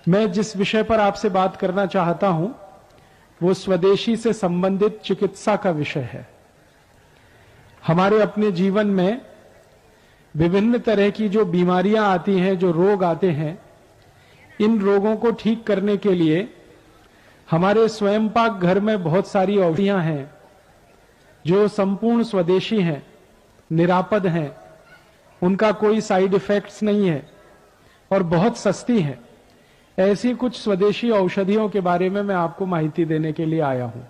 मैं जिस विषय पर आपसे बात करना चाहता हूं वो स्वदेशी से संबंधित चिकित्सा का विषय है। हमारे अपने जीवन में विभिन्न तरह की जो बीमारियां आती हैं, जो रोग आते हैं, इन रोगों को ठीक करने के लिए हमारे स्वयं पाक घर में बहुत सारी औषधियां हैं जो संपूर्ण स्वदेशी हैं, निरापद हैं, उनका कोई साइड इफेक्ट्स नहीं है और बहुत सस्ती है। ऐसी कुछ स्वदेशी औषधियों के बारे में मैं आपको माहिती देने के लिए आया हूं।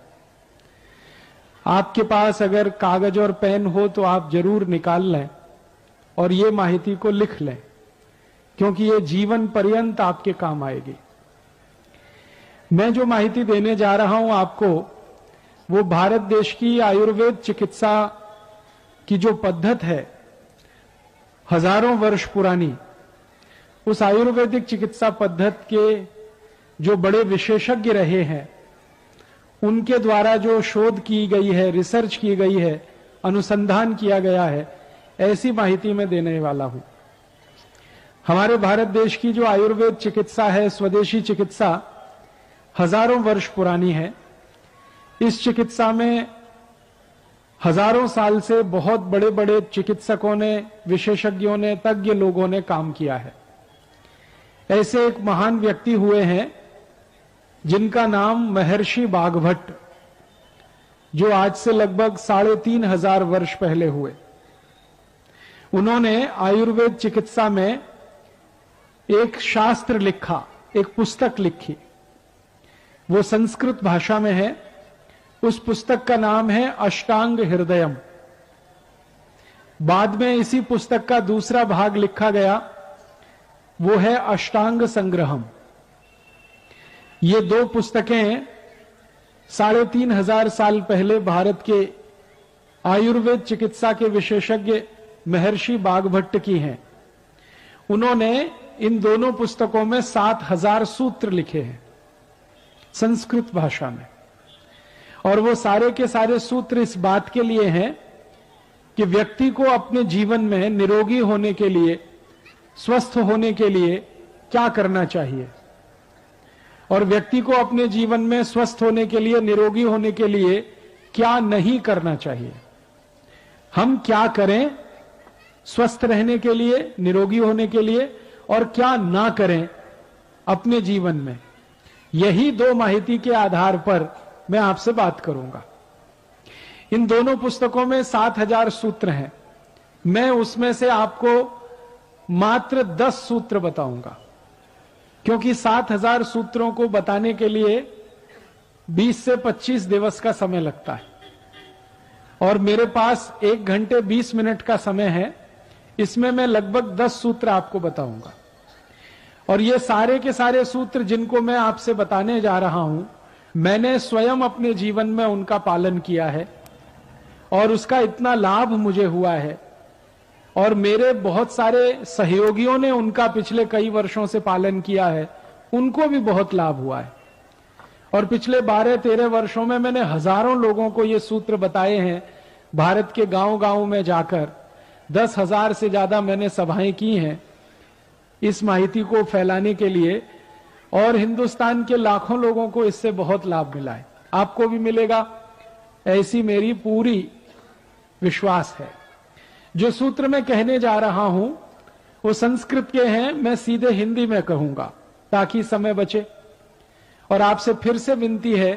आपके पास अगर कागज और पेन हो तो आप जरूर निकाल लें और ये माहिती को लिख लें, क्योंकि ये जीवन पर्यंत आपके काम आएगी। मैं जो माहिती देने जा रहा हूं आपको, वो भारत देश की आयुर्वेद चिकित्सा की जो पद्धत है, हजारों वर्ष पुरानी, उस आयुर्वेदिक चिकित्सा पद्धत के जो बड़े विशेषज्ञ रहे हैं, उनके द्वारा जो शोध की गई है, रिसर्च की गई है, अनुसंधान किया गया है, ऐसी माहिती मैं देने वाला हूं। हमारे भारत देश की जो आयुर्वेद चिकित्सा है, स्वदेशी चिकित्सा, हजारों वर्ष पुरानी है। इस चिकित्सा में हजारों साल से बहुत बड़े बड़े चिकित्सकों ने, विशेषज्ञों ने, तज्ञ लोगों ने काम किया है। ऐसे एक महान व्यक्ति हुए हैं जिनका नाम महर्षि बाघभट्ट, जो आज से लगभग 3500 वर्ष पहले हुए। उन्होंने आयुर्वेद चिकित्सा में एक शास्त्र लिखा, एक पुस्तक लिखी। वो संस्कृत भाषा में है। उस पुस्तक का नाम है अष्टांग हृदयम। बाद में इसी पुस्तक का दूसरा भाग लिखा गया, वो है अष्टांग संग्रहम। ये दो पुस्तकें 3500 साल पहले भारत के आयुर्वेद चिकित्सा के विशेषज्ञ महर्षि बाघभट्ट की हैं। उन्होंने इन दोनों पुस्तकों में 7000 सूत्र लिखे हैं संस्कृत भाषा में, और वो सारे के सारे सूत्र इस बात के लिए हैं कि व्यक्ति को अपने जीवन में निरोगी होने के लिए, स्वस्थ होने के लिए क्या करना चाहिए, और व्यक्ति को अपने जीवन में स्वस्थ होने के लिए, निरोगी होने के लिए क्या नहीं करना चाहिए। हम क्या करें स्वस्थ रहने के लिए, निरोगी होने के लिए, और क्या ना करें अपने जीवन में। यही दो माहिती के आधार पर मैं आपसे बात करूंगा। इन दोनों पुस्तकों में 7000 सूत्र हैं। मैं उसमें से आपको मात्र 10 सूत्र बताऊंगा, क्योंकि 7000 सूत्रों को बताने के लिए 20 से 25 दिवस का समय लगता है, और मेरे पास 1 घंटे 20 मिनट का समय है। इसमें मैं लगभग 10 सूत्र आपको बताऊंगा, और ये सारे के सारे सूत्र जिनको मैं आपसे बताने जा रहा हूं, मैंने स्वयं अपने जीवन में उनका पालन किया है और उसका इतना लाभ मुझे हुआ है, और मेरे बहुत सारे सहयोगियों ने उनका पिछले कई वर्षों से पालन किया है, उनको भी बहुत लाभ हुआ है। और पिछले 12-13 वर्षों में मैंने हजारों लोगों को ये सूत्र बताए हैं। भारत के गांव-गांव में जाकर 10,000 से ज्यादा मैंने सभाएं की हैं इस माहिती को फैलाने के लिए, और हिंदुस्तान के लाखों लोगों को इससे बहुत लाभ मिला है। आपको भी मिलेगा, ऐसी मेरी पूरी विश्वास है। जो सूत्र मैं कहने जा रहा हूं वो संस्कृत के हैं, मैं सीधे हिंदी में कहूंगा ताकि समय बचे। और आपसे फिर से विनती है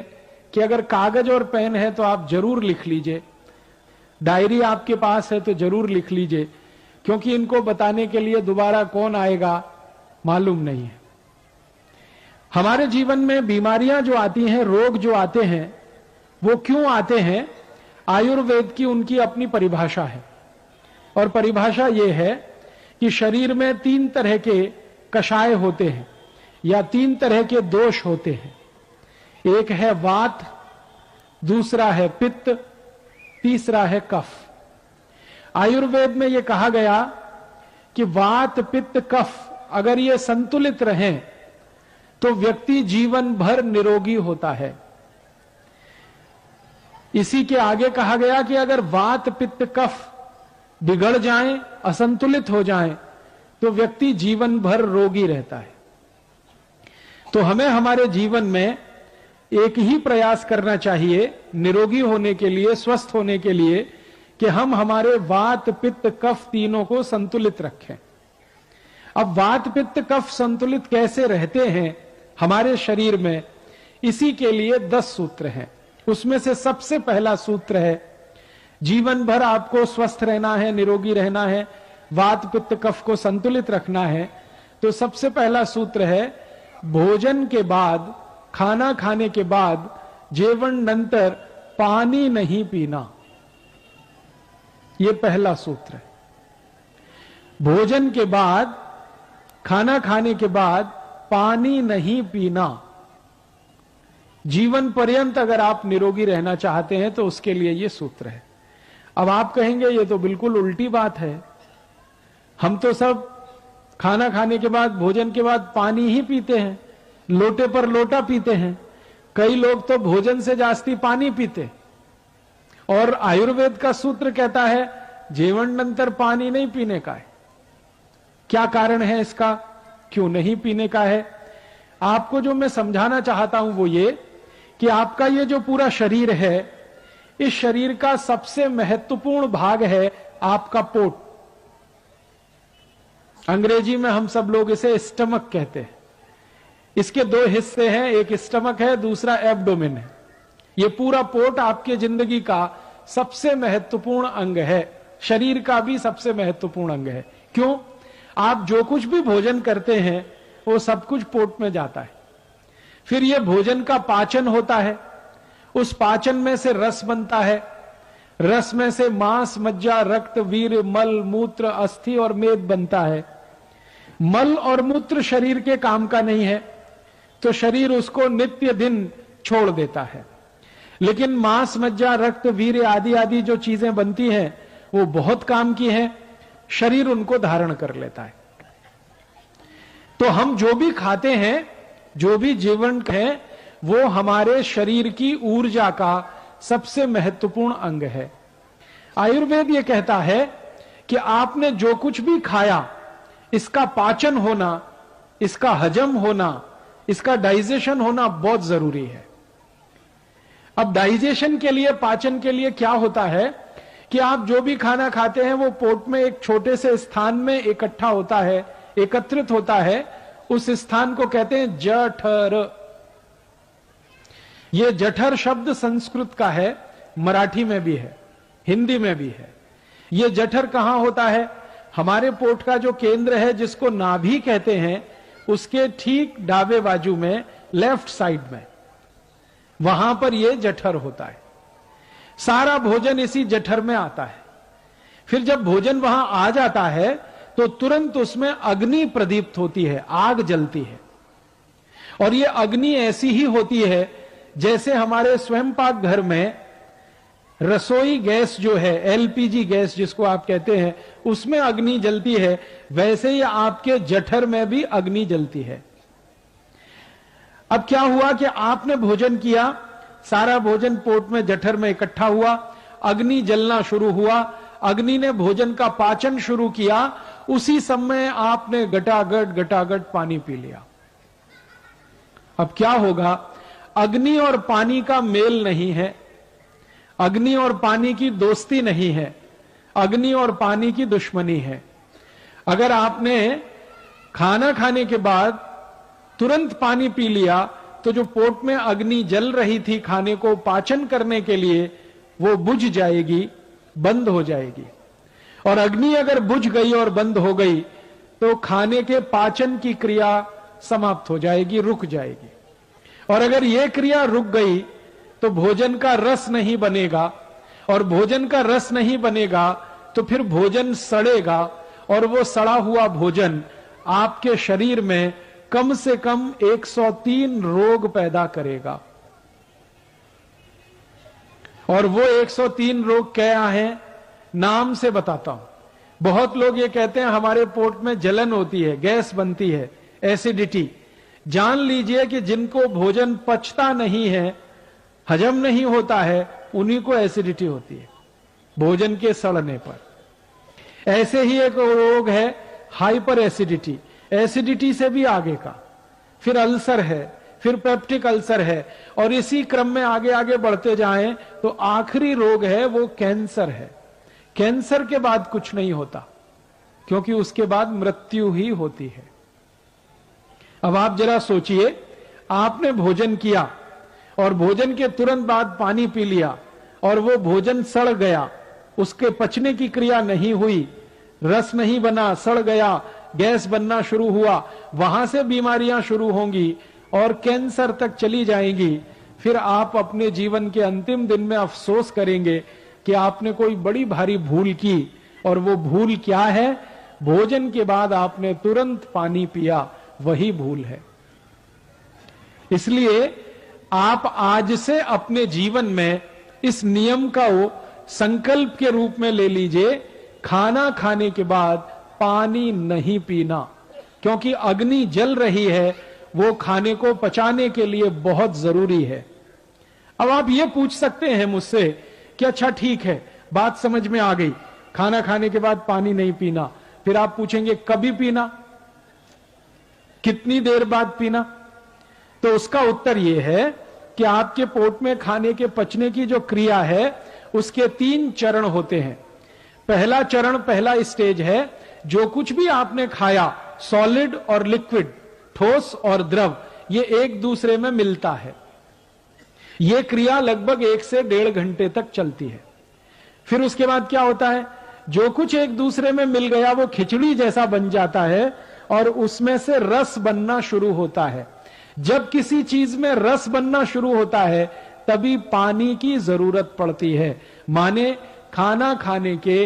कि अगर कागज और पेन है तो आप जरूर लिख लीजिए, डायरी आपके पास है तो जरूर लिख लीजिए, क्योंकि इनको बताने के लिए दोबारा कौन आएगा मालूम नहीं है। हमारे जीवन में बीमारियां जो आती हैं, रोग जो आते हैं, वो क्यों आते हैं? आयुर्वेद की उनकी अपनी परिभाषा है, और परिभाषा ये है कि शरीर में 3 तरह के कषाय होते हैं या 3 तरह के दोष होते हैं। एक है वात, दूसरा है पित्त, तीसरा है कफ। आयुर्वेद में यह कहा गया कि वात, पित्त, कफ अगर ये संतुलित रहें तो व्यक्ति जीवन भर निरोगी होता है। इसी के आगे कहा गया कि अगर वात, पित्त, कफ बिगड़ जाएं, असंतुलित हो जाएं, तो व्यक्ति जीवन भर रोगी रहता है। तो हमें हमारे जीवन में एक ही प्रयास करना चाहिए निरोगी होने के लिए, स्वस्थ होने के लिए, कि हम हमारे वात पित्त कफ तीनों को संतुलित रखें। अब वात पित्त कफ संतुलित कैसे रहते हैं हमारे शरीर में, इसी के लिए 10 सूत्र हैं। उसमें से सबसे पहला सूत्र है, जीवन भर आपको स्वस्थ रहना है, निरोगी रहना है, वात पित्त कफ को संतुलित रखना है, तो सबसे पहला सूत्र है, भोजन के बाद, खाना खाने के बाद, जेवण नंतर पानी नहीं पीना। यह पहला सूत्र है। भोजन के बाद, खाना खाने के बाद पानी नहीं पीना। जीवन पर्यंत अगर आप निरोगी रहना चाहते हैं तो उसके लिए यह सूत्र है। अब आप कहेंगे ये तो बिल्कुल उल्टी बात है, हम तो सब खाना खाने के बाद, भोजन के बाद पानी ही पीते हैं, लोटे पर लोटा पीते हैं। कई लोग तो भोजन से जास्ती पानी पीते। और आयुर्वेद का सूत्र कहता है जेवण नंतर पानी नहीं पीने का है। क्या कारण है इसका, क्यों नहीं पीने का है? आपको जो मैं समझाना चाहता हूं वो ये कि आपका ये जो पूरा शरीर है, इस शरीर का सबसे महत्वपूर्ण भाग है आपका पोट। अंग्रेजी में हम सब लोग इसे स्टमक कहते हैं। इसके 2 हिस्से हैं, एक स्टमक है, दूसरा एब्डोमेन है। ये पूरा पोट आपके जिंदगी का सबसे महत्वपूर्ण अंग है, शरीर का भी सबसे महत्वपूर्ण अंग है। क्यों? आप जो कुछ भी भोजन करते हैं वो सब कुछ पोट में जाता है। फिर ये भोजन का पाचन होता है, उस पाचन में से रस बनता है, रस में से मांस, मज्जा, रक्त, वीर्य, मल, मूत्र, अस्थि और मेद बनता है। मल और मूत्र शरीर के काम का नहीं है, तो शरीर उसको नित्य दिन छोड़ देता है। लेकिन मांस, मज्जा, रक्त, वीर्य आदि आदि जो चीजें बनती हैं वो बहुत काम की हैं, शरीर उनको धारण कर लेता है। तो हम जो भी खाते हैं, जो भी जीवन है, वो हमारे शरीर की ऊर्जा का सबसे महत्वपूर्ण अंग है। आयुर्वेद ये कहता है कि आपने जो कुछ भी खाया, इसका पाचन होना, इसका हजम होना, इसका डाइजेशन होना बहुत जरूरी है। अब डाइजेशन के लिए, पाचन के लिए क्या होता है कि आप जो भी खाना खाते हैं वो पोट में एक छोटे से स्थान में इकट्ठा होता है, एकत्रित होता है। उस स्थान को कहते हैं जठर। ये जठर शब्द संस्कृत का है, मराठी में भी है, हिंदी में भी है। ये जठर कहां होता है? हमारे पोट का जो केंद्र है, जिसको नाभि कहते हैं, उसके ठीक दावे बाजू में, लेफ्ट साइड में, वहां पर यह जठर होता है। सारा भोजन इसी जठर में आता है। फिर जब भोजन वहां आ जाता है तो तुरंत उसमें अग्नि प्रदीप्त होती है, आग जलती है। और यह अग्नि ऐसी ही होती है जैसे हमारे स्वयंपाक घर में रसोई गैस जो है, एलपीजी गैस जिसको आप कहते हैं, उसमें अग्नि जलती है, वैसे ही आपके जठर में भी अग्नि जलती है। अब क्या हुआ कि आपने भोजन किया, सारा भोजन पोट में, जठर में इकट्ठा हुआ, अग्नि जलना शुरू हुआ, अग्नि ने भोजन का पाचन शुरू किया, उसी समय आपने गटागट गटागट पानी पी लिया। अब क्या होगा? अग्नि और पानी का मेल नहीं है, अग्नि और पानी की दोस्ती नहीं है, अग्नि और पानी की दुश्मनी है। अगर आपने खाना खाने के बाद तुरंत पानी पी लिया तो जो पोट में अग्नि जल रही थी खाने को पाचन करने के लिए, वो बुझ जाएगी, बंद हो जाएगी। और अग्नि अगर बुझ गई और बंद हो गई तो खाने के पाचन की क्रिया समाप्त हो जाएगी, रुक जाएगी। और अगर यह क्रिया रुक गई तो भोजन का रस नहीं बनेगा, और भोजन का रस नहीं बनेगा तो फिर भोजन सड़ेगा, और वो सड़ा हुआ भोजन आपके शरीर में कम से कम 103 रोग पैदा करेगा। और वो 103 रोग क्या हैं, नाम से बताता हूं। बहुत लोग ये कहते हैं हमारे पोट में जलन होती है, गैस बनती है, एसिडिटी। जान लीजिए कि जिनको भोजन पचता नहीं है, हजम नहीं होता है, उन्हीं को एसिडिटी होती है भोजन के सड़ने पर। ऐसे ही एक रोग है हाइपर एसिडिटी, एसिडिटी से भी आगे का। फिर अल्सर है, फिर पेप्टिक अल्सर है, और इसी क्रम में आगे आगे बढ़ते जाएं तो आखिरी रोग है वो कैंसर है। कैंसर के बाद कुछ नहीं होता, क्योंकि उसके बाद मृत्यु ही होती है। अब आप जरा सोचिए, आपने भोजन किया और भोजन के तुरंत बाद पानी पी लिया और वो भोजन सड़ गया, उसके पचने की क्रिया नहीं हुई, रस नहीं बना, सड़ गया, गैस बनना शुरू हुआ, वहां से बीमारियां शुरू होंगी और कैंसर तक चली जाएंगी। फिर आप अपने जीवन के अंतिम दिन में अफसोस करेंगे कि आपने कोई बड़ी भारी भूल की। और वो भूल क्या है? भोजन के बाद आपने तुरंत पानी पिया, वही भूल है। इसलिए आप आज से अपने जीवन में इस नियम का वो संकल्प के रूप में ले लीजिए, खाना खाने के बाद पानी नहीं पीना, क्योंकि अग्नि जल रही है, वो खाने को पचाने के लिए बहुत जरूरी है। अब आप ये पूछ सकते हैं मुझसे कि अच्छा ठीक है, बात समझ में आ गई, खाना खाने के बाद पानी नहीं पीना। फिर आप पूछेंगे कभी पीना, कितनी देर बाद पीना? तो उसका उत्तर यह है कि आपके पोट में खाने के पचने की जो क्रिया है उसके 3 चरण होते हैं। पहला चरण, पहला स्टेज है, जो कुछ भी आपने खाया, सॉलिड और लिक्विड, ठोस और द्रव, ये एक दूसरे में मिलता है। यह क्रिया लगभग 1 से 1.5 घंटे तक चलती है। फिर उसके बाद क्या होता है? जो कुछ एक दूसरे में मिल गया वो खिचड़ी जैसा बन जाता है और उसमें से रस बनना शुरू होता है। जब किसी चीज में रस बनना शुरू होता है तभी पानी की जरूरत पड़ती है। माने खाना खाने के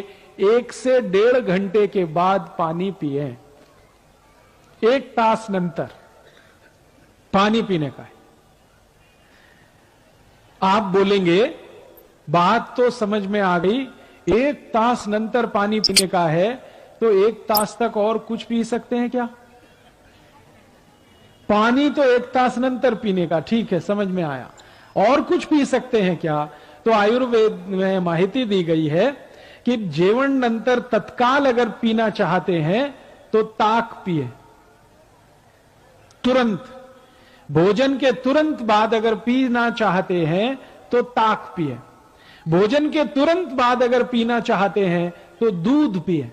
1 से 1.5 घंटे के बाद पानी पिए। 1 तास नंतर पानी पीने का है। आप बोलेंगे बात तो समझ में आ गई, 1 तास नंतर पानी पीने का है, तो 1 तास तक और कुछ पी सकते हैं क्या? पानी तो 1 तास नंतर पीने का, ठीक है, समझ में आया। और कुछ पी सकते हैं क्या? तो आयुर्वेद में माहिती दी गई है कि जेवण नंतर तत्काल अगर पीना चाहते हैं तो ताक पिए, तुरंत। भोजन के तुरंत बाद अगर पीना चाहते हैं तो ताक पिए। भोजन के तुरंत बाद अगर पीना चाहते हैं तो दूध पिए।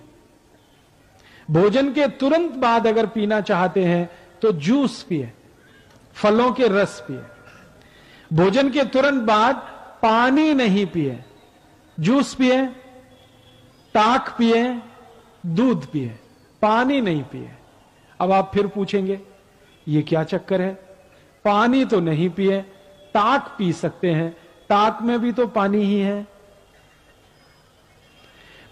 भोजन के तुरंत बाद अगर पीना चाहते हैं तो जूस पिए, फलों के रस पिए। भोजन के तुरंत बाद पानी नहीं पिए, जूस पिए, ताक पिए, दूध पिए, पानी नहीं पिए। अब आप फिर पूछेंगे ये क्या चक्कर है? पानी तो नहीं पिए, ताक पी सकते हैं, ताक में भी तो पानी ही है।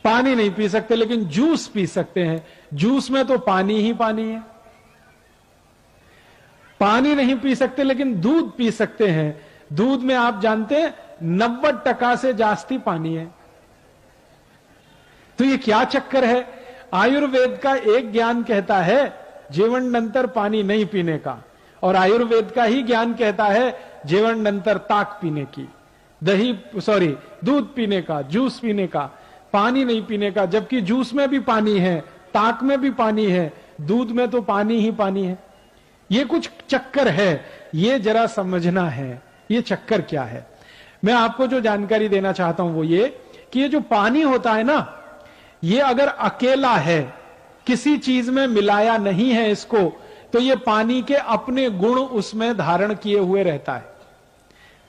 पानी नहीं पी सकते लेकिन जूस पी सकते हैं, जूस में तो पानी ही पानी है। पानी नहीं पी सकते लेकिन दूध पी सकते हैं, दूध में आप जानते हैं 90% से जास्ती पानी है। तो ये क्या चक्कर है? आयुर्वेद का एक ज्ञान कहता है जीवन नंतर पानी नहीं पीने का, और आयुर्वेद का ही ज्ञान कहता है जीवन नंतर ताक पीने की, दूध पीने का, जूस पीने का, पानी नहीं पीने का। जबकि जूस में भी पानी है, ताक में भी पानी है, दूध में तो पानी ही पानी है। ये कुछ चक्कर है, ये जरा समझना है ये चक्कर क्या है। मैं आपको जो जानकारी देना चाहता हूं वो ये कि ये जो पानी होता है ना, ये अगर अकेला है, किसी चीज में मिलाया नहीं है इसको, तो ये पानी के अपने गुण उसमें धारण किए हुए रहता है।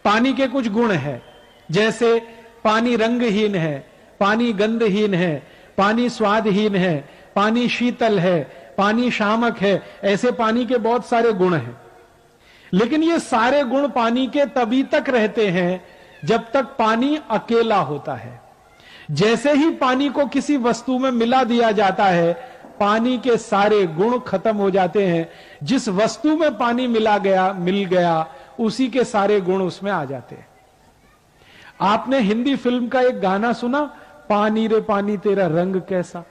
पानी के कुछ गुण हैं, जैसे पानी रंगहीन है, पानी गंधहीन है, पानी स्वादहीन है, पानी शीतल है, पानी शामक है। ऐसे पानी के बहुत सारे गुण हैं। लेकिन ये सारे गुण पानी के तभी तक रहते हैं जब तक पानी अकेला होता है। जैसे ही पानी को किसी वस्तु में मिला दिया जाता है, पानी के सारे गुण खत्म हो जाते हैं। जिस वस्तु में पानी मिल गया उसी के सारे गुण उसमें आ जाते हैं। आपने हिंदी फिल्म का एक गाना सुना, पानी रे पानी तेरा रंग कैसा?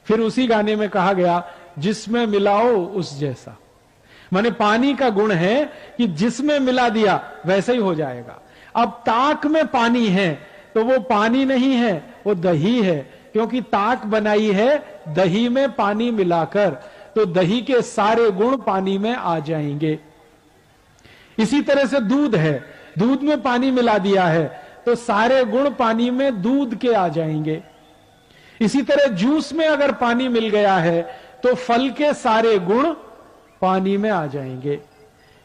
फिर उसी गाने में कहा गया जिसमें मिलाओ उस जैसा। माने पानी का गुण है कि जिसमें मिला दिया वैसे ही हो जाएगा। अब ताक में पानी है तो वो पानी नहीं है, वो दही है, क्योंकि ताक बनाई है दही में पानी मिलाकर। तो दही के सारे गुण पानी में आ जाएंगे। इसी तरह से दूध है, दूध में पानी मिला दिया है तो सारे गुण पानी में दूध के आ जाएंगे। इसी तरह जूस में अगर पानी मिल गया है तो फल के सारे गुण पानी में आ जाएंगे।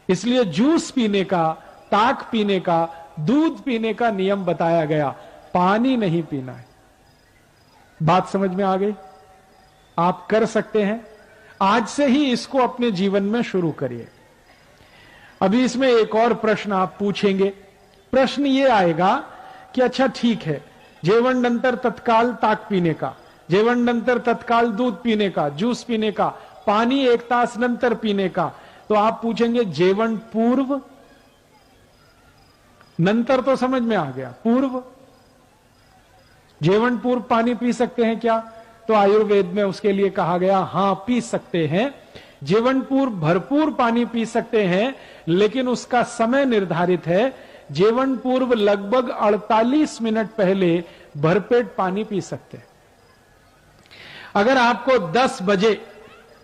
इसलिए जूस पीने का, ताक पीने का, दूध पीने का नियम बताया गया, पानी नहीं पीना है। बात समझ में आ गई? आप कर सकते हैं, आज से ही इसको अपने जीवन में शुरू करिए। अभी इसमें एक और प्रश्न आप पूछेंगे। प्रश्न ये आएगा कि अच्छा ठीक है, जेवण नंतर तत्काल ताक पीने का, जेवण नंतर तत्काल दूध पीने का, जूस पीने का, पानी 1 तास नंतर पीने का। तो आप पूछेंगे जेवण पूर्व? नंतर तो समझ में आ गया, पूर्व? जेवण पूर्व पानी पी सकते हैं क्या? तो आयुर्वेद में उसके लिए कहा गया हां पी सकते हैं। जेवण पूर्व भरपूर पानी पी सकते हैं, लेकिन उसका समय निर्धारित है। जेवण पूर्व लगभग 48 मिनट पहले भरपेट पानी पी सकते हैं। अगर आपको 10 बजे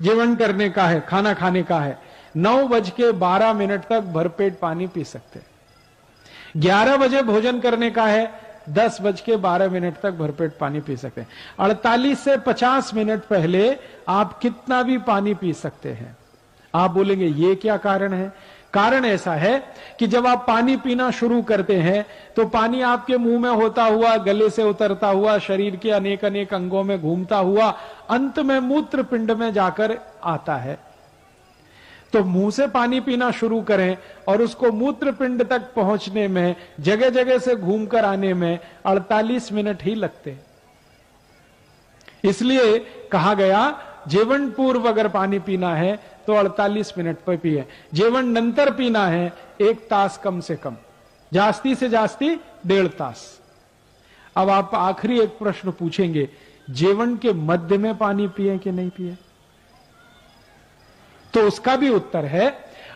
जेवण करने का है, खाना खाने का है, 9:12 तक भरपेट पानी पी सकते हैं। 11 बजे भोजन करने का है, 10:12 तक भरपेट पानी पी सकते हैं। 48 से 50 मिनट पहले आप कितना भी पानी पी सकते हैं। आप बोलेंगे ये क्या कारण है? कारण ऐसा है कि जब आप पानी पीना शुरू करते हैं तो पानी आपके मुंह में होता हुआ, गले से उतरता हुआ, शरीर के अनेक अनेक अंगों में घूमता हुआ अंत में मूत्र पिंड में जाकर आता है। तो मुंह से पानी पीना शुरू करें और उसको मूत्र पिंड तक पहुंचने में, जगह जगह से घूमकर आने में 48 मिनट ही लगते। इसलिए कहा गया जेवण पूर्व अगर पानी पीना है तो 48 मिनट पर पिए। जेवण नंतर पीना है 1 तास कम से कम, जास्ती से जास्ती 1.5 तास। अब आप आखिरी एक प्रश्न पूछेंगे, जेवण के मध्य में पानी पिए कि नहीं पिए? तो उसका भी उत्तर है,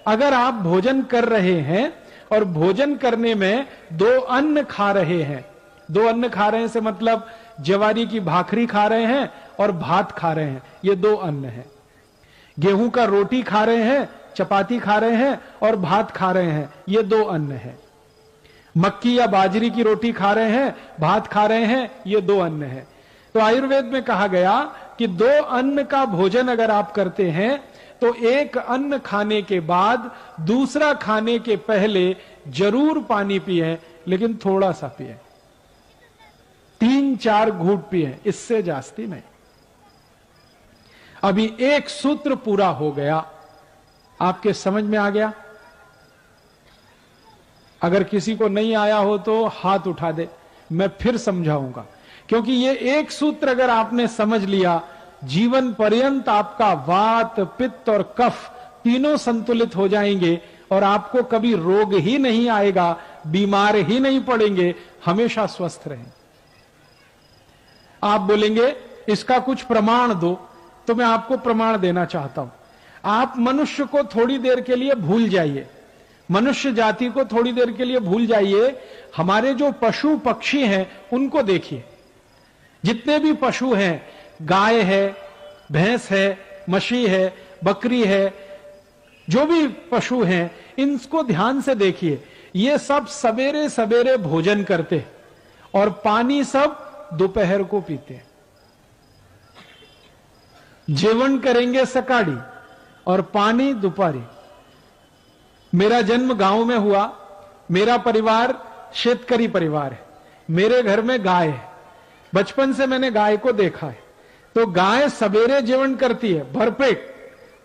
अगर आप भोजन कर रहे हैं और भोजन करने में 2 अन्न खा रहे हैं, 2 अन्न खा रहे हैं से मतलब ज्वारी की भाखरी खा रहे हैं और भात खा रहे हैं, ये 2 अन्न है। गेहूं का रोटी खा रहे हैं, चपाती खा रहे हैं और भात खा रहे हैं, ये 2 अन्न है। मक्की या बाजरी की रोटी खा रहे हैं, भात खा रहे हैं, ये 2 अन्न है। तो आयुर्वेद में कहा गया कि 2 अन्न का भोजन अगर आप करते हैं तो एक अन्न खाने के बाद दूसरा खाने के पहले जरूर पानी पिए, लेकिन थोड़ा सा पिए, 3-4 घूंट पिए, इससे जास्ती नहीं। अभी एक सूत्र पूरा हो गया, आपके समझ में आ गया? अगर किसी को नहीं आया हो तो हाथ उठा दे, मैं फिर समझाऊंगा। क्योंकि ये एक सूत्र अगर आपने समझ लिया, जीवन पर्यंत आपका वात, पित्त और कफ तीनों संतुलित हो जाएंगे और आपको कभी रोग ही नहीं आएगा, बीमार ही नहीं पड़ेंगे, हमेशा स्वस्थ रहेंगे। आप बोलेंगे इसका कुछ प्रमाण दो, तो मैं आपको प्रमाण देना चाहता हूं। आप मनुष्य को थोड़ी देर के लिए भूल जाइए, मनुष्य जाति को थोड़ी देर के लिए भूल जाइए। हमारे जो पशु पक्षी हैं उनको देखिए। जितने भी पशु हैं, गाय है, भैंस है, मछली है, बकरी है, जो भी पशु हैं, इनको ध्यान से देखिए। ये सब सवेरे सवेरे भोजन करते और पानी सब दोपहर को पीते। जेवण करेंगे सकाळी और पानी दोपहरी। मेरा जन्म गांव में हुआ, मेरा परिवार शेतकरी परिवार है, मेरे घर में गाय है, बचपन से मैंने गाय को देखा है। तो गाय सवेरे जेवण करती है भरपेट,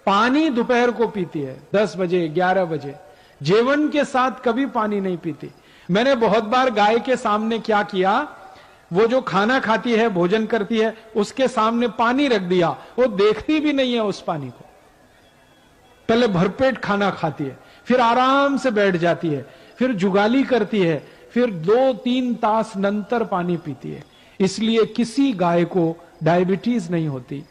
पानी दोपहर को पीती है 10 बजे 11 बजे, जेवण के साथ कभी पानी नहीं पीती। मैंने बहुत बार गाय के सामने क्या किया, वो जो खाना खाती है, भोजन करती है, उसके सामने पानी रख दिया, वो देखती भी नहीं है उस पानी को। पहले भरपेट खाना खाती है, फिर आराम से बैठ जाती है, फिर जुगाली करती है, फिर 2-3 तास नंतर पानी पीती है। इसलिए किसी गाय को डायबिटीज नहीं होती।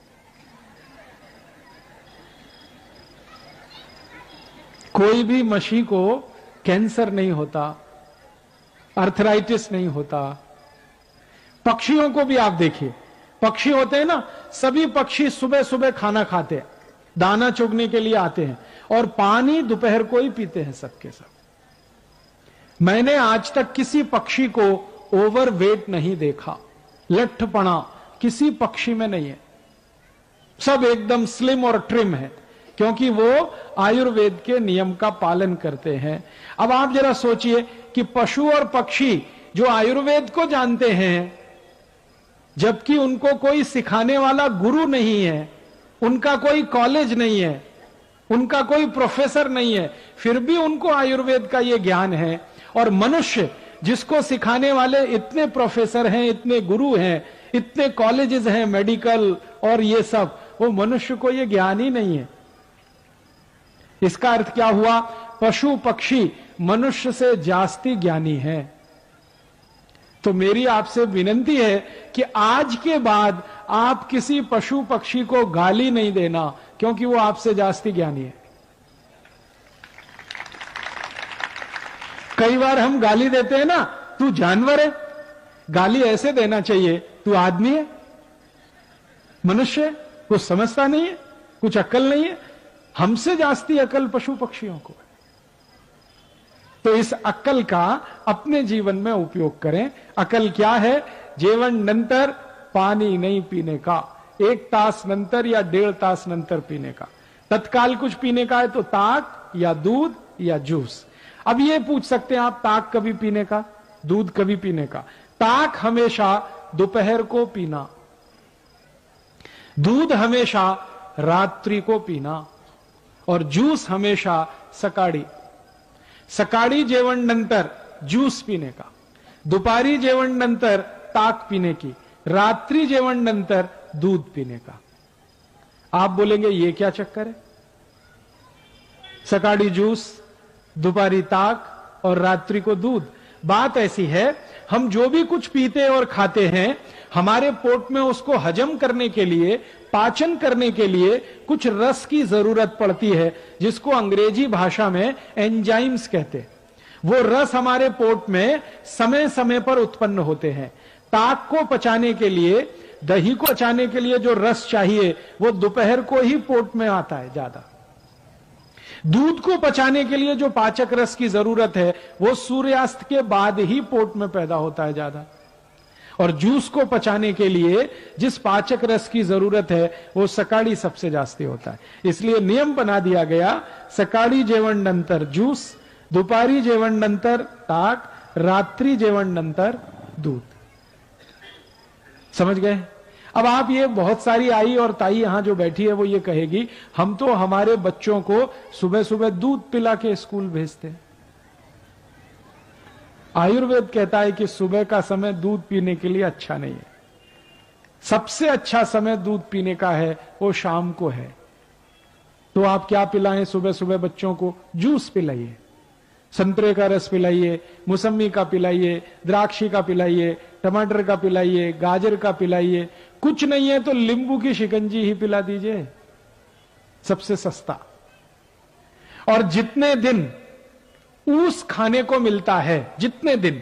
कोई भी मछली को कैंसर नहीं होता, अर्थराइटिस नहीं होता। पक्षियों को भी आप देखिए, पक्षी होते हैं ना, सभी पक्षी सुबह सुबह खाना खाते हैं, दाना चुगने के लिए आते हैं, और पानी दोपहर को ही पीते हैं सबके सब। मैंने आज तक किसी पक्षी को ओवरवेट नहीं देखा, लट्ठपना किसी पक्षी में नहीं है, सब एकदम स्लिम और ट्रिम है, क्योंकि वो आयुर्वेद के नियम का पालन करते हैं। अब आप जरा सोचिए कि पशु और पक्षी जो आयुर्वेद को जानते हैं, जबकि उनको कोई सिखाने वाला गुरु नहीं है, उनका कोई कॉलेज नहीं है, उनका कोई प्रोफेसर नहीं है, फिर भी उनको आयुर्वेद का यह ज्ञान है। और मनुष्य जिसको सिखाने वाले इतने प्रोफेसर हैं, इतने गुरु हैं, इतने कॉलेजेस हैं मेडिकल और ये सब, वो मनुष्य को यह ज्ञान ही नहीं है। इसका अर्थ क्या हुआ? पशु पक्षी मनुष्य से जास्ती ज्ञानी है। तो मेरी आपसे विनती है कि आज के बाद आप किसी पशु पक्षी को गाली नहीं देना, क्योंकि वो आपसे जास्ती ज्ञानी है। कई बार हम गाली देते हैं ना, तू जानवर है, गाली ऐसे देना चाहिए, तू आदमी है, मनुष्य है, कुछ समझता नहीं है, कुछ अक्ल नहीं है। हमसे जास्ती अक्ल पशु पक्षियों को है। तो इस अक्ल का अपने जीवन में उपयोग करें। अक्ल क्या है? जेवण नंतर पानी नहीं पीने का, 1 तास नंतर या 1.5 तास नंतर पीने का। तत्काल कुछ पीने का है तो ताक या दूध या जूस। अब ये पूछ सकते हैं आप, ताक कभी पीने का, दूध कभी पीने का? ताक हमेशा दोपहर को पीना, दूध हमेशा रात्रि को पीना, और जूस हमेशा सकाळी। सकाळी जेवण नंतर ज्यूस पीने का, दुपारी जेवण नंतर ताक पीने की, रात्रि जेवण नंतर दूध पीने का। आप बोलेंगे ये क्या चक्कर है? सकाळी जूस, दोपहरी ताक और रात्रि को दूध। बात ऐसी है, हम जो भी कुछ पीते और खाते हैं, हमारे पोट में उसको हजम करने के लिए, पाचन करने के लिए कुछ रस की जरूरत पड़ती है, जिसको अंग्रेजी भाषा में एंजाइम्स कहते हैं। वो रस हमारे पोट में समय समय पर उत्पन्न होते हैं। ताक को पचाने के लिए, दही को पचाने के लिए जो रस चाहिए, वो दोपहर को ही पोट में आता है ज्यादा। दूध को पचाने के लिए जो पाचक रस की जरूरत है, वो सूर्यास्त के बाद ही पोट में पैदा होता है ज्यादा। और जूस को पचाने के लिए जिस पाचक रस की जरूरत है, वो सकाळी सबसे जास्ती होता है। इसलिए नियम बना दिया गया, सकाळी जेवण नंतर जूस, दुपारी जेवण नंतर ताक, रात्रि जेवण नंतर दूध। समझ गए? अब आप ये, बहुत सारी आई और ताई यहां जो बैठी है वो ये कहेगी, हम तो हमारे बच्चों को सुबह सुबह दूध पिला के स्कूल भेजते हैं। आयुर्वेद कहता है कि सुबह का समय दूध पीने के लिए अच्छा नहीं है। सबसे अच्छा समय दूध पीने का है वो शाम को है। तो आप क्या पिलाएं सुबह सुबह बच्चों को? जूस पिलाइए, संतरे का रस पिलाइए, मौसमी का पिलाइए, द्राक्षी का पिलाइए, टमाटर का पिलाइए, गाजर का पिलाइए। कुछ नहीं है तो नींबू की शिकंजी ही पिला दीजिए, सबसे सस्ता। और जितने दिन ऊस खाने को मिलता है, जितने दिन,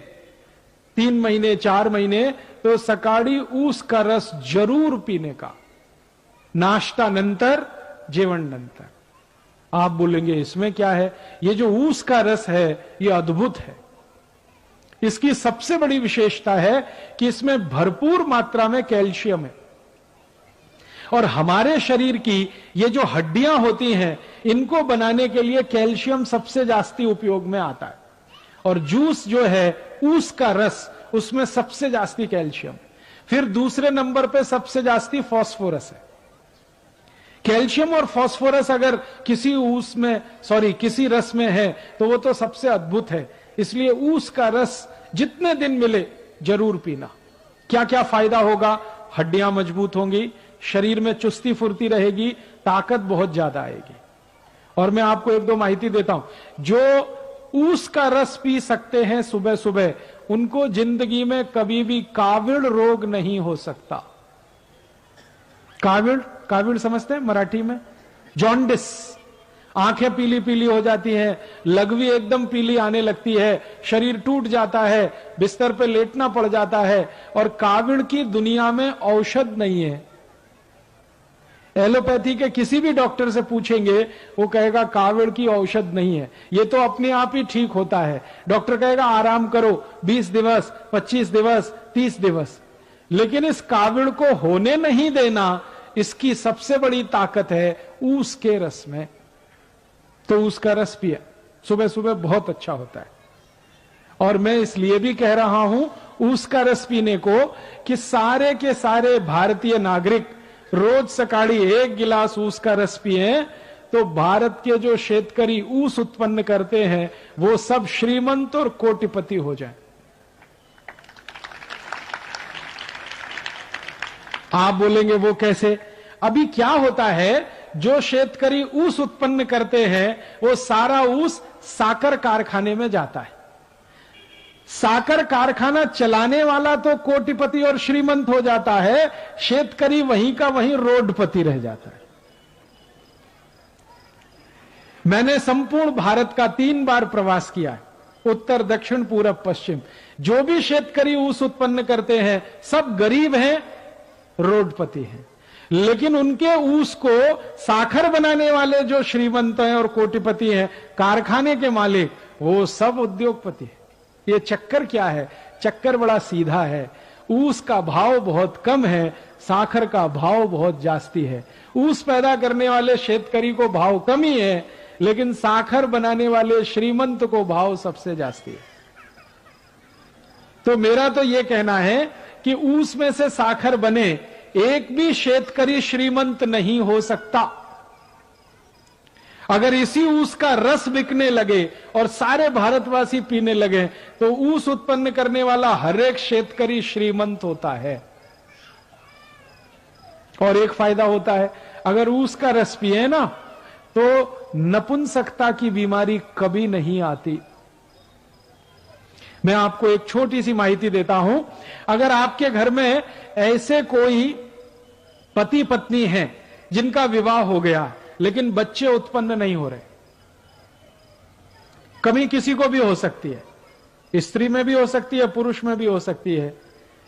3 महीने 4 महीने, तो सकाळी ऊस का रस जरूर पीने का, नाश्ता नंतर, जेवण नंतर। आप बोलेंगे इसमें क्या है? ये जो ऊस का रस है ये अद्भुत है। इसकी सबसे बड़ी विशेषता है कि इसमें भरपूर मात्रा में कैल्शियम है। और हमारे शरीर की ये जो हड्डियां होती हैं, इनको बनाने के लिए कैल्शियम सबसे जास्ती उपयोग में आता है। और जूस जो है, ऊस का रस, उसमें सबसे जास्ती कैल्शियम। फिर दूसरे नंबर पे सबसे जास्ती फास्फोरस है। कैल्शियम और फास्फोरस अगर किसी ऊस में, किसी रस में है, तो वो तो सबसे अद्भुत है। इसलिए ऊस का रस जितने दिन मिले जरूर पीना। क्या क्या फायदा होगा? हड्डियां मजबूत होंगी, शरीर में चुस्ती फुर्ती रहेगी, ताकत बहुत ज्यादा आएगी। और मैं आपको 1-2 माहिती देता हूं। जो ऊस का रस पी सकते हैं सुबह सुबह, उनको जिंदगी में कभी भी काविड़ रोग नहीं हो सकता। काविड़, काविड़ समझते हैं मराठी में? जॉन्डिस, आंखें पीली पीली हो जाती हैं, लघवी एकदम पीली आने लगती है, शरीर टूट जाता है, बिस्तर पे लेटना पड़ जाता है। और काविड़ की दुनिया में औषध नहीं है। एलोपैथी के किसी भी डॉक्टर से पूछेंगे, वो कहेगा कावड़ की औषध नहीं है, ये तो अपने आप ही ठीक होता है। डॉक्टर कहेगा आराम करो 20 दिवस, 25 दिवस, 30 दिवस, लेकिन इस कावड़ को होने नहीं देना, इसकी सबसे बड़ी ताकत है ऊस के रस में। तो ऊस का रस पिया सुबह सुबह, बहुत अच्छा होता है। और मैं इसलिए भी कह रहा हूं ऊस का रस पीने को कि सारे के सारे भारतीय नागरिक रोज सकाळी 1 गिलास ऊस का रस पिए, तो भारत के जो शेतकरी ऊस उत्पन्न करते हैं वो सब श्रीमंत और कोटिपति हो जाएं। आप बोलेंगे वो कैसे? अभी क्या होता है, जो शेतकरी ऊस उत्पन्न करते हैं वो सारा ऊस साकर कारखाने में जाता है। साकर कारखाना चलाने वाला तो कोटिपति और श्रीमंत हो जाता है, शेतकरी वहीं का वहीं रोडपति रह जाता है। मैंने संपूर्ण भारत का 3 बार प्रवास किया है, उत्तर, दक्षिण, पूरब, पश्चिम। जो भी शेतकरी ऊस उत्पन्न करते हैं सब गरीब हैं, रोडपति हैं, लेकिन उनके ऊस को साखर बनाने वाले जो श्रीमंत हैं और कोटिपति हैं, कारखाने के मालिक, वो सब उद्योगपति हैं। ये चक्कर क्या है? चक्कर बड़ा सीधा है। ऊस का भाव बहुत कम है, साखर का भाव बहुत जास्ती है। ऊस पैदा करने वाले शेतकरी को भाव कम ही है, लेकिन साखर बनाने वाले श्रीमंत को भाव सबसे जास्ती है। तो मेरा तो यह कहना है कि ऊस में से साखर बने, एक भी शेतकरी श्रीमंत नहीं हो सकता। अगर इसी ऊस का रस बिकने लगे और सारे भारतवासी पीने लगे, तो ऊस उत्पन्न करने वाला हर एक शेतकरी श्रीमंत होता है। और एक फायदा होता है, अगर ऊस का रस पिए ना, तो नपुंसकता की बीमारी कभी नहीं आती। मैं आपको एक छोटी सी माहिती देता हूं। अगर आपके घर में ऐसे कोई पति पत्नी हैं जिनका विवाह हो गया लेकिन बच्चे उत्पन्न नहीं हो रहे, कमी किसी को भी हो सकती है, स्त्री में भी हो सकती है, पुरुष में भी हो सकती है,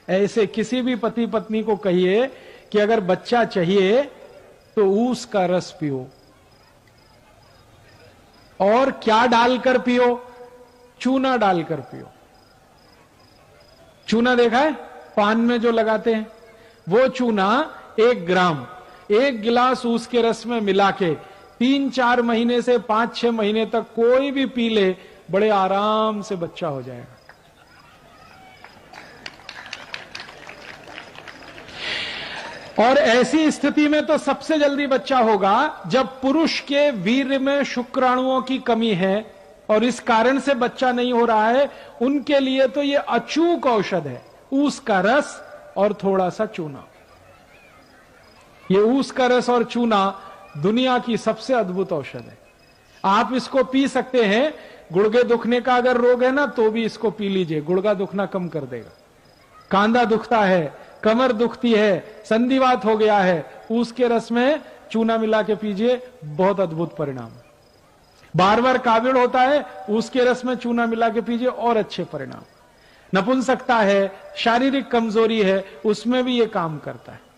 ऐसे किसी भी पति पत्नी को कहिए कि अगर बच्चा चाहिए तो ऊस का रस पियो। और क्या डालकर पियो? चूना डालकर पियो। चूना देखा है पान में जो लगाते हैं, वो चूना 1 ग्राम 1 गिलास ऊस के रस में मिला के 3-4 महीने से 5-6 महीने तक कोई भी पी ले, बड़े आराम से बच्चा हो जाएगा। और ऐसी स्थिति में तो सबसे जल्दी बच्चा होगा जब पुरुष के वीर्य में शुक्राणुओं की कमी है और इस कारण से बच्चा नहीं हो रहा है। उनके लिए तो यह अचूक औषध है, ऊस का रस और थोड़ा सा चूना। ये ऊस का रस और चूना दुनिया की सबसे अद्भुत औषध है। आप इसको पी सकते हैं। गुड़गे दुखने का अगर रोग है ना, तो भी इसको पी लीजिए, गुड़गा दुखना कम कर देगा। कांधा दुखता है, कमर दुखती है, संधिवात हो गया है, ऊस के रस में चूना मिला के पीजिए, बहुत अद्भुत परिणाम। बार बार काविड़ होता है, ऊस के रस में चूना मिला के पीजिए, और अच्छे परिणाम। नपुंसकता है, शारीरिक कमजोरी है, उसमें भी ये काम करता है।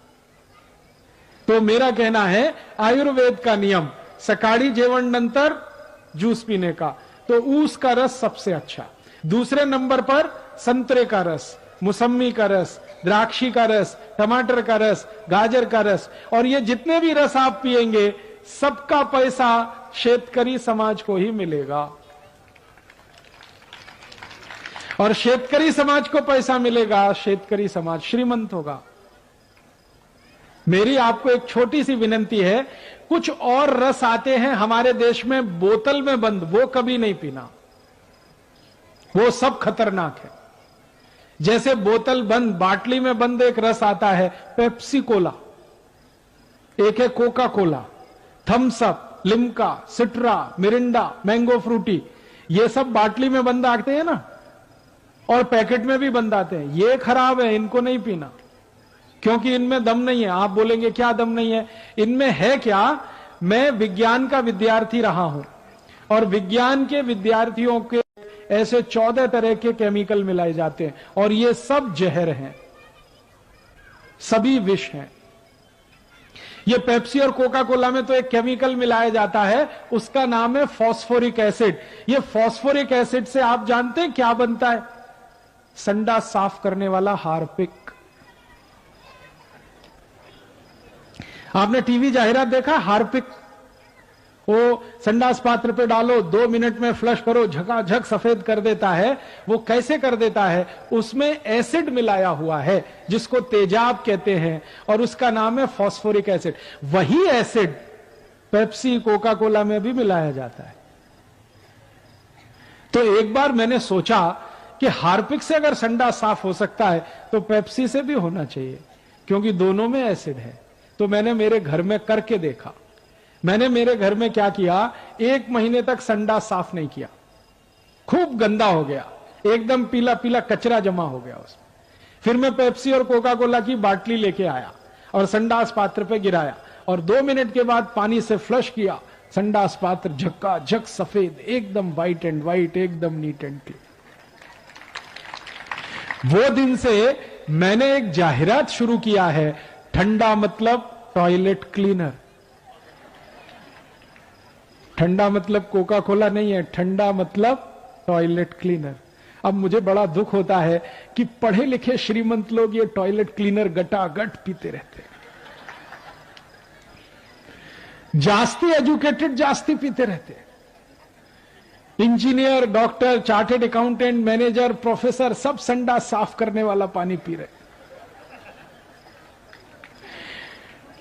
तो मेरा कहना है आयुर्वेद का नियम, सकाळी जेवण नंतर जूस पीने का, तो ऊस का रस सबसे अच्छा। दूसरे नंबर पर संतरे का रस, मौसमी का रस, द्राक्षी का रस, टमाटर का रस, गाजर का रस। और ये जितने भी रस आप पिएंगे, सबका पैसा शेतकरी समाज को ही मिलेगा। और शेतकरी समाज को पैसा मिलेगा, शेतकरी समाज श्रीमंत होगा। मेरी आपको एक छोटी सी विनंती है, कुछ और रस आते हैं हमारे देश में बोतल में बंद, वो कभी नहीं पीना, वो सब खतरनाक है। जैसे बोतल बंद, बाटली में बंद एक रस आता है, पेप्सी कोला, एक है Coca Cola, Thums up, Limca, Citra, Mirinda, mango Frooti, ये सब बाटली में बंद आते हैं ना, और पैकेट में भी बंद आते हैं। ये खराब है, इनको नहीं पीना, क्योंकि इनमें दम नहीं है। आप बोलेंगे क्या दम नहीं है? इनमें है क्या? मैं विज्ञान का विद्यार्थी रहा हूं, और विज्ञान के विद्यार्थियों के ऐसे 14 तरह के केमिकल मिलाए जाते हैं, और ये सब जहर हैं, सभी विष हैं। ये पेप्सी और कोका कोला में तो एक केमिकल मिलाया जाता है, उसका नाम है फॉस्फोरिक एसिड। ये फॉस्फोरिक एसिड से आप जानते हैं क्या बनता है? संडास साफ करने वाला हार्पिक। आपने टीवी जाहिरात देखा? हार्पिक, वो संडास पात्र पे डालो, 2 मिनट में फ्लश करो, झकाझक सफेद कर देता है। वो कैसे कर देता है? उसमें एसिड मिलाया हुआ है जिसको तेजाब कहते हैं, और उसका नाम है फॉस्फोरिक एसिड। वही एसिड पेप्सी कोका कोला में भी मिलाया जाता है। तो एक बार मैंने सोचा कि हार्पिक से अगर संडास साफ हो सकता है तो पेप्सी से भी होना चाहिए, क्योंकि दोनों में एसिड है। तो मैंने मेरे घर में करके देखा। मैंने मेरे घर में क्या किया, 1 महीने तक संडास साफ नहीं किया, खूब गंदा हो गया, एकदम पीला पीला कचरा जमा हो गया उसमें। फिर मैं पेप्सी और कोका कोला की बाटली लेके आया और संडास पात्र पे गिराया, और 2 मिनट के बाद पानी से फ्लश किया। संडास पात्र झक्काझक सफेद, एकदम व्हाइट एंड व्हाइट, एकदम नीट एंड क्लीन। वो दिन से मैंने एक जाहिरात शुरू किया है, ठंडा मतलब टॉयलेट क्लीनर। ठंडा मतलब कोका कोला नहीं है, ठंडा मतलब टॉयलेट क्लीनर। अब मुझे बड़ा दुख होता है कि पढ़े लिखे श्रीमंत लोग ये टॉयलेट क्लीनर गटागट पीते रहते हैं, जास्ती एजुकेटेड जास्ती पीते रहते हैं। Engineer, doctor, chartered accountant, manager, professor सब संडास साफ करने वाला पानी पी रहे।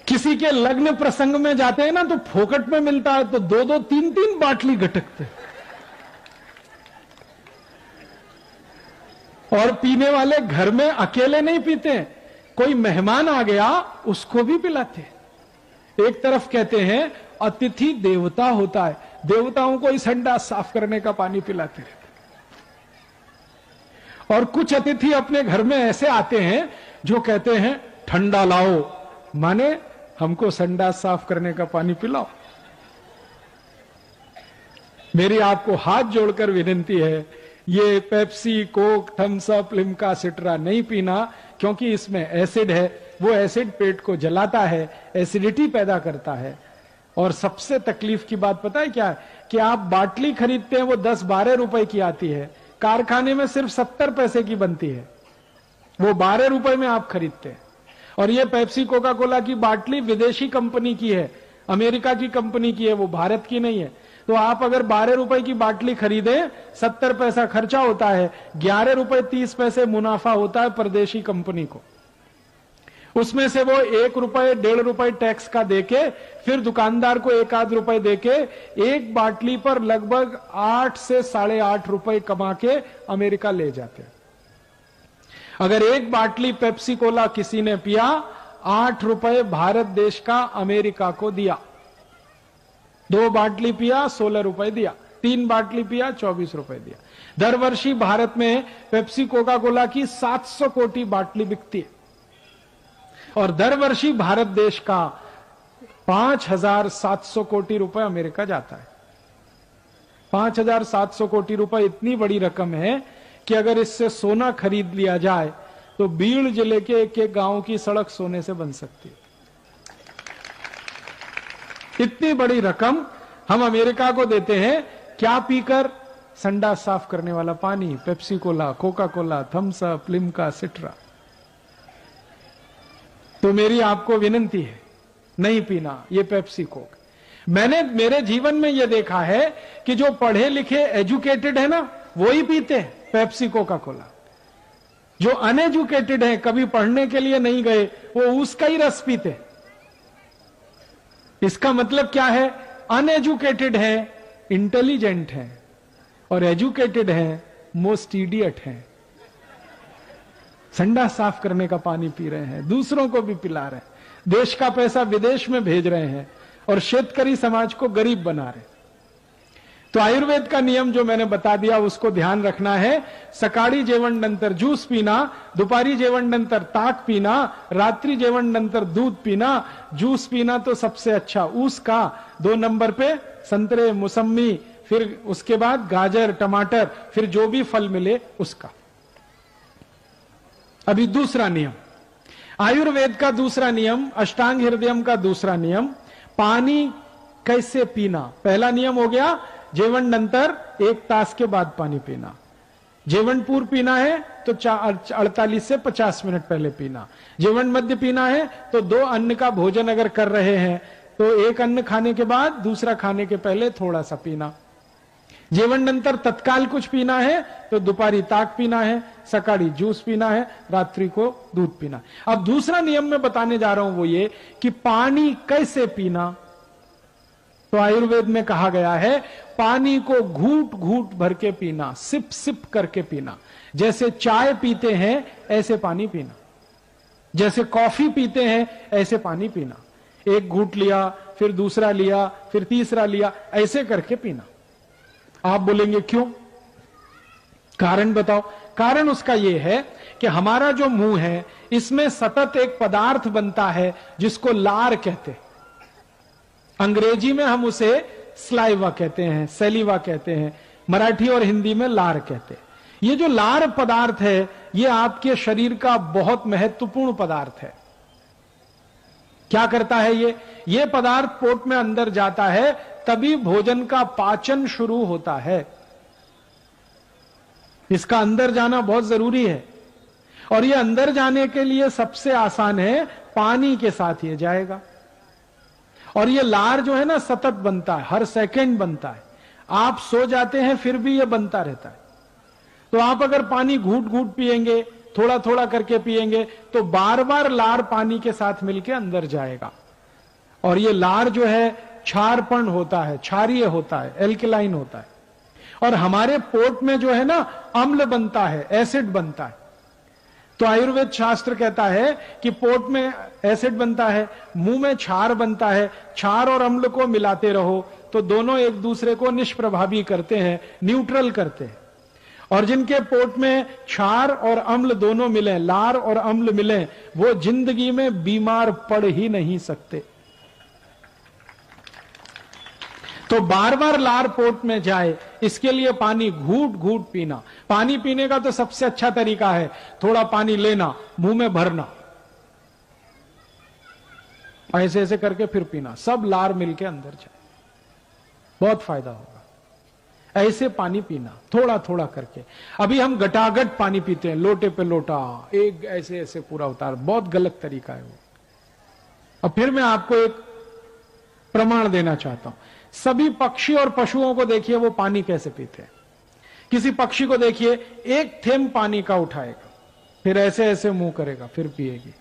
किसी के लग्न प्रसंग में जाते हैं ना तो फोकट में मिलता है, तो 2-2, 3-3 बाटली गटकते। और पीने वाले घर में अकेले नहीं पीते, कोई मेहमान आ गया उसको भी पिलाते। एक तरफ कहते हैं अतिथि देवता होता है, देवताओं को इस संडास साफ करने का पानी पिलाते रहते। और कुछ अतिथि अपने घर में ऐसे आते हैं जो कहते हैं ठंडा लाओ, माने हमको संडास साफ करने का पानी पिलाओ। मेरी आपको हाथ जोड़कर विनती है, ये Pepsi, Coke, Thums up, Limca, Citra नहीं पीना, क्योंकि इसमें एसिड है। वो एसिड पेट को जलाता है, एसिडिटी पैदा करता है। और सबसे तकलीफ की बात पता है क्या है? कि आप बाटली खरीदते हैं, वो 10-12 रुपए की आती है, कारखाने में सिर्फ 70 पैसे की बनती है, वो 12 रुपए में आप खरीदते हैं। और ये पेप्सी कोका कोला की बाटली विदेशी कंपनी की है, अमेरिका की कंपनी की है, वो भारत की नहीं है। तो आप अगर 12 रुपए की बाटली खरीदें, 70 पैसा खर्चा होता है, 11 रुपए 30 पैसे मुनाफा होता है परदेशी कंपनी को। उसमें से वो 1 रुपए 1.5 रुपए टैक्स का देके, फिर दुकानदार को 1-8 रुपए देके एक बाटली पर लगभग 8 से 8.5 रुपए कमा के अमेरिका ले जाते हैं। अगर एक बाटली पेप्सी कोला किसी ने पिया, 8 रुपए भारत देश का अमेरिका को दिया। 2 बाटली पिया 16 रुपए दिया, 3 बाटली पिया 24 रुपए दिया। दरवर्षी भारत में पेप्सी कोका कोला की 700 कोटी बाटली बिकती है, और दरवर्षी भारत देश का 5,700 कोटी रुपए अमेरिका जाता है। 5,700 कोटी रुपए इतनी बड़ी रकम है कि अगर इससे सोना खरीद लिया जाए तो बीड़ जिले के एक गांव की सड़क सोने से बन सकती है। इतनी बड़ी रकम हम अमेरिका को देते हैं, क्या पीकर? संडास साफ करने वाला पानी, Pepsi Cola, Coca Cola, Thums up, Limca, Citra. तो मेरी आपको विनती है, नहीं पीना ये पेप्सी कोक। मैंने मेरे जीवन में यह देखा है कि जो पढ़े लिखे एजुकेटेड है ना, वो ही पीते हैं पेप्सी कोका कोला। जो अनएजुकेटेड है, कभी पढ़ने के लिए नहीं गए, वो उसका ही रस पीते। इसका मतलब क्या है? अनएजुकेटेड है इंटेलिजेंट है, और एजुकेटेड है मोस्ट इडियट है। संडास साफ करने का पानी पी रहे हैं, दूसरों को भी पिला रहे हैं, देश का पैसा विदेश में भेज रहे हैं, और शेतकरी समाज को गरीब बना रहे हैं। तो आयुर्वेद का नियम जो मैंने बता दिया उसको ध्यान रखना है। सकाळी जेवण नंतर ज्यूस पीना, दुपारी जेवण नंतर ताक पीना, रात्रि जेवण नंतर दूध पीना। जूस पीना तो सबसे अच्छा ऊस का, 2 नंबर पे संतरे, मौसमी, फिर उसके बाद गाजर, टमाटर, फिर जो भी फल मिले उसका। अभी दूसरा नियम, आयुर्वेद का दूसरा नियम, अष्टांग हृदयम का दूसरा नियम, पानी कैसे पीना। पहला नियम हो गया जेवण नंतर 1 तास के बाद पानी पीना। जेवण पूर्व पीना है तो 48 से 50 मिनट पहले पीना। जेवण मध्य पीना है तो 2 अन्न का भोजन अगर कर रहे हैं तो 1 अन्न खाने के बाद दूसरा खाने के पहले थोड़ा सा पीना। जेवण नंतर तत्काल कुछ पीना है तो दोपहरी ताक पीना है, सकाळी जूस पीना है, रात्रि को दूध पीना। अब दूसरा नियम मैं बताने जा रहा हूं वो ये कि पानी कैसे पीना। तो आयुर्वेद में कहा गया है पानी को घूट घूट भर के पीना, सिप सिप करके पीना। जैसे चाय पीते हैं ऐसे पानी पीना, जैसे कॉफी पीते हैं ऐसे पानी पीना। 1 घूट लिया, फिर दूसरा लिया, फिर तीसरा लिया, ऐसे करके पीना। आप बोलेंगे क्यों? कारण बताओ। कारण उसका यह है कि हमारा जो मुंह है इसमें सतत एक पदार्थ बनता है जिसको लार कहते हैं। अंग्रेजी में हम उसे स्लाइवा कहते हैं, सैलिवा कहते हैं, मराठी और हिंदी में लार कहते हैं। ये जो लार पदार्थ है ये आपके शरीर का बहुत महत्वपूर्ण पदार्थ है। क्या करता है ये पदार्थ पोट में अंदर जाता है तभी भोजन का पाचन शुरू होता है। इसका अंदर जाना बहुत जरूरी है और ये अंदर जाने के लिए सबसे आसान है, पानी के साथ ये जाएगा। और ये लार जो है ना सतत बनता है, हर सेकंड बनता है। आप सो जाते हैं फिर भी ये बनता रहता है। तो आप अगर पानी घूट घूट पिएंगे, थोड़ा थोड़ा करके पिएंगे तो बार बार लार पानी के साथ मिलके अंदर जाएगा। और ये लार जो है क्षारपण होता है, क्षारीय होता है, एल्कलाइन होता है। और हमारे पोट में जो है ना अम्ल बनता है, एसिड बनता है। तो आयुर्वेद शास्त्र कहता है कि पोट में एसिड बनता है, मुंह में क्षार बनता है। क्षार और अम्ल को मिलाते रहो तो दोनों एक दूसरे को निष्प्रभावी करते हैं, न्यूट्रल करते हैं। और जिनके पोट में क्षार और अम्ल दोनों मिले, लार और अम्ल मिले, वो जिंदगी में बीमार पड़ ही नहीं सकते। तो बार बार लार पोट में जाए इसके लिए पानी घूट घूट पीना। पानी पीने का तो सबसे अच्छा तरीका है थोड़ा पानी लेना, मुंह में भरना, ऐसे ऐसे करके फिर पीना, सब लार मिलके अंदर जाए, बहुत फायदा होगा। ऐसे पानी पीना थोड़ा थोड़ा करके। अभी हम गटागट पानी पीते हैं, लोटे पे लोटा, एक ऐसे ऐसे पूरा उतार, बहुत गलत तरीका है वो। अब फिर मैं आपको एक प्रमाण देना चाहता हूं। सभी पक्षी और पशुओं को देखिए वो पानी कैसे पीते हैं। किसी पक्षी को देखिए 1 थेंब पानी का उठाएगा, फिर ऐसे ऐसे मुंह करेगा, फिर पिएगी।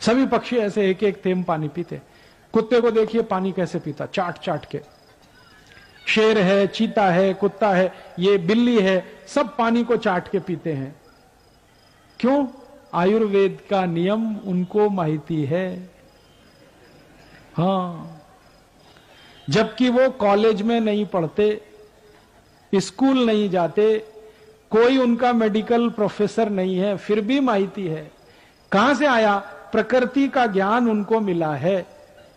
सभी पक्षी ऐसे 1-1 थेंब पानी पीते। कुत्ते को देखिए पानी कैसे पीता, चाट चाट के। शेर है, चीता है, कुत्ता है, ये बिल्ली है, सब पानी को चाट के पीते हैं। क्यों? आयुर्वेद का नियम उनको माहिती है। हां, जबकि वो कॉलेज में नहीं पढ़ते, स्कूल नहीं जाते, कोई उनका मेडिकल प्रोफेसर नहीं है, फिर भी माहिती है। कहां से आया? प्रकृति का ज्ञान उनको मिला है।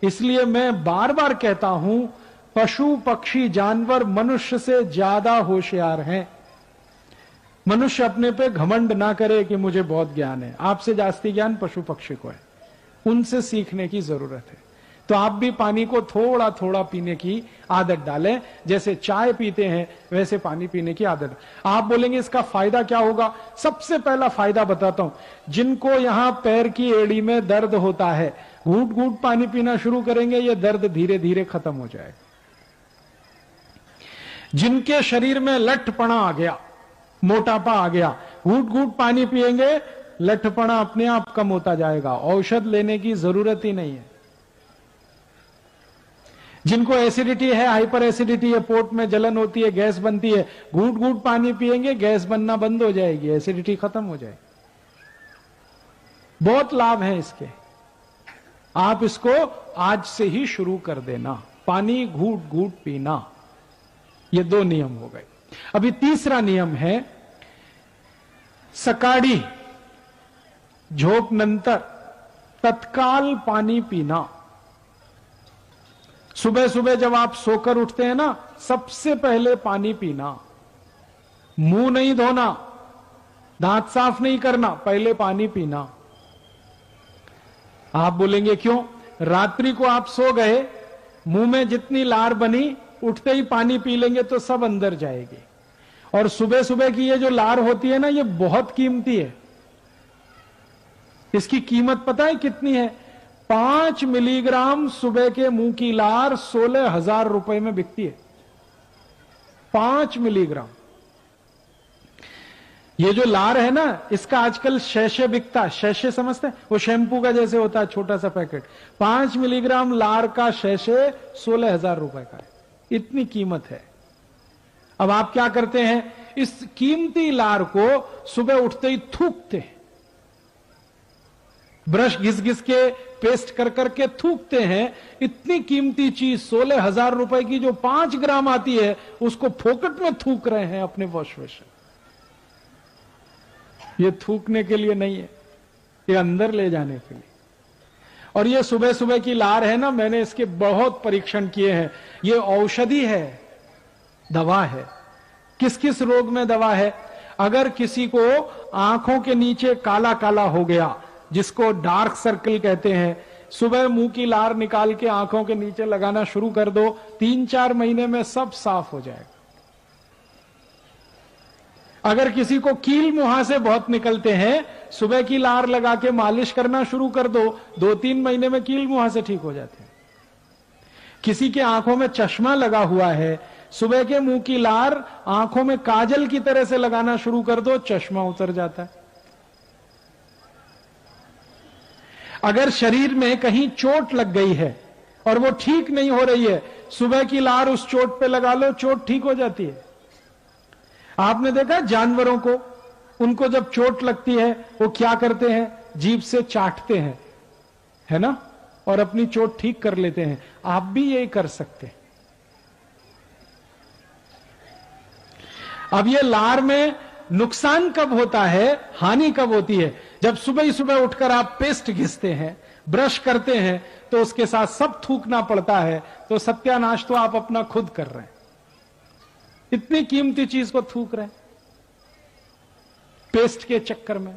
इसलिए मैं बार बार कहता हूं पशु पक्षी जानवर मनुष्य से ज्यादा होशियार हैं। मनुष्य अपने पे घमंड ना करे कि मुझे बहुत ज्ञान है। आपसे जास्ती ज्ञान पशु पक्षी को है, उनसे सीखने की जरूरत है। तो आप भी पानी को थोड़ा थोड़ा पीने की आदत डालें। जैसे चाय पीते हैं वैसे पानी पीने की आदत। आप बोलेंगे इसका फायदा क्या होगा? सबसे पहला फायदा बताता हूं। जिनको यहां पैर की एड़ी में दर्द होता है, घूट घूट पानी पीना शुरू करेंगे, ये दर्द धीरे धीरे खत्म हो जाएगा। जिनके शरीर में लठपना आ गया, मोटापा आ गया, घूट घूट पानी पिएंगे, लठपना अपने आप कम होता जाएगा, औषध लेने की जरूरत ही नहीं है। जिनको एसिडिटी है, हाइपर एसिडिटी है, पोट में जलन होती है, गैस बनती है, घूट घूट पानी पिएंगे, गैस बनना बंद हो जाएगी, एसिडिटी खत्म हो जाएगी। बहुत लाभ है इसके। आप इसको आज से ही शुरू कर देना, पानी घूट घूट पीना। ये 2 नियम हो गए। अभी तीसरा नियम है सकाळी झोप नंतर तत्काल पानी पीना। सुबह सुबह जब आप सोकर उठते हैं ना, सबसे पहले पानी पीना। मुंह नहीं धोना, दांत साफ नहीं करना, पहले पानी पीना। आप बोलेंगे क्यों? रात्रि को आप सो गए, मुंह में जितनी लार बनी, उठते ही पानी पी लेंगे तो सब अंदर जाएगी। और सुबह सुबह की ये जो लार होती है ना, ये बहुत कीमती है। इसकी कीमत पता है कितनी है? 5 मिलीग्राम सुबह के मुंह की लार 16,000 रुपए में बिकती है। 5 मिलीग्राम। ये जो लार है ना, इसका आजकल शैशे बिकता है। शैशे समझते हैं? वो शैंपू का जैसे होता है, छोटा सा पैकेट। 5 मिलीग्राम लार का शैशे 16,000 रुपए का है। इतनी कीमत है। अब आप क्या करते हैं? इस कीमती लार को सुबह उठते ही थूकते हैं, ब्रश घिस घिस के, पेस्ट कर करके थूकते हैं। इतनी कीमती चीज 16,000 रुपए की जो 5 ग्राम आती है, उसको फोकट में थूक रहे हैं अपने वॉश बेसिन। ये थूकने के लिए नहीं है, ये अंदर ले जाने के लिए। और ये सुबह सुबह की लार है ना, मैंने इसके बहुत परीक्षण किए हैं। ये औषधि है, दवा है। किस किस रोग में दवा है? अगर किसी को आंखों के नीचे काला काला हो गया, जिसको डार्क सर्कल कहते हैं, सुबह मुंह की लार निकाल के आंखों के नीचे लगाना शुरू कर दो, 3-4 महीने में सब साफ हो जाएगा। अगर किसी को कील मुहासे बहुत निकलते हैं, सुबह की लार लगा के मालिश करना शुरू कर दो, 2-3 महीने में कील मुहासे ठीक हो जाते हैं। किसी के आंखों में चश्मा लगा हुआ है, सुबह के मुंह की लार आंखों में काजल की तरह से लगाना शुरू कर दो, चश्मा उतर जाता है। अगर शरीर में कहीं चोट लग गई है और वो ठीक नहीं हो रही है, सुबह की लार उस चोट पे लगा लो, चोट ठीक हो जाती है। आपने देखा जानवरों को, उनको जब चोट लगती है वो क्या करते हैं? जीभ से चाटते हैं, है ना, और अपनी चोट ठीक कर लेते हैं। आप भी यही कर सकते हैं। अब ये लार में नुकसान कब होता है, हानि कब होती है? जब सुबह ही सुबह उठकर आप पेस्ट घिसते हैं, ब्रश करते हैं, तो उसके साथ सब थूकना पड़ता है, तो सत्यानाश तो आप अपना खुद कर रहे हैं। इतनी कीमती चीज को थूक रहे हैं पेस्ट के चक्कर में।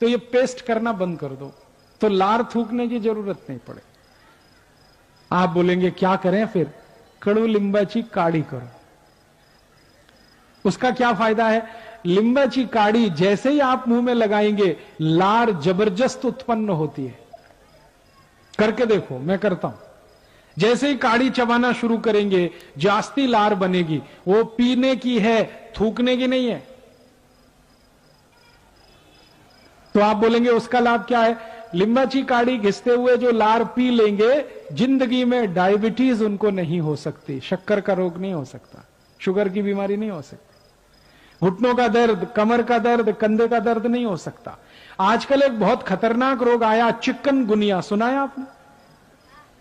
तो ये पेस्ट करना बंद कर दो, तो लार थूकने की जरूरत नहीं पड़े। आप बोलेंगे क्या करें फिर? कड़ू लिंबाची काढ़ी करो। उसका क्या फायदा है? लिंबाची काढ़ी जैसे ही आप मुंह में लगाएंगे, लार जबरदस्त उत्पन्न होती है। करके देखो, मैं करता हूं। जैसे ही काढ़ी चबाना शुरू करेंगे, जास्ती लार बनेगी। वो पीने की है, थूकने की नहीं है। तो आप बोलेंगे उसका लाभ क्या है? लिंबाची काढ़ी घिसते हुए जो लार पी लेंगे, जिंदगी में डायबिटीज उनको नहीं हो सकती, शक्कर का रोग नहीं हो सकता, शुगर की बीमारी नहीं हो सकती, घुटनों का दर्द, कमर का दर्द, कंधे का दर्द नहीं हो सकता। आजकल एक बहुत खतरनाक रोग आया, चिकनगुनिया, सुना है आपने?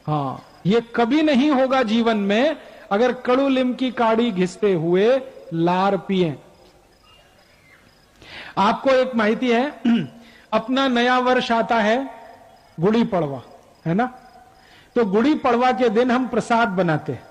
हाँ, ये कभी नहीं होगा जीवन में अगर कड़ू लीम की काढ़ी घिसते हुए लार पिए। आपको एक माहिती है, अपना नया वर्ष आता है गुड़ी पड़वा, है ना? तो गुड़ी पड़वा के दिन हम प्रसाद बनाते हैं।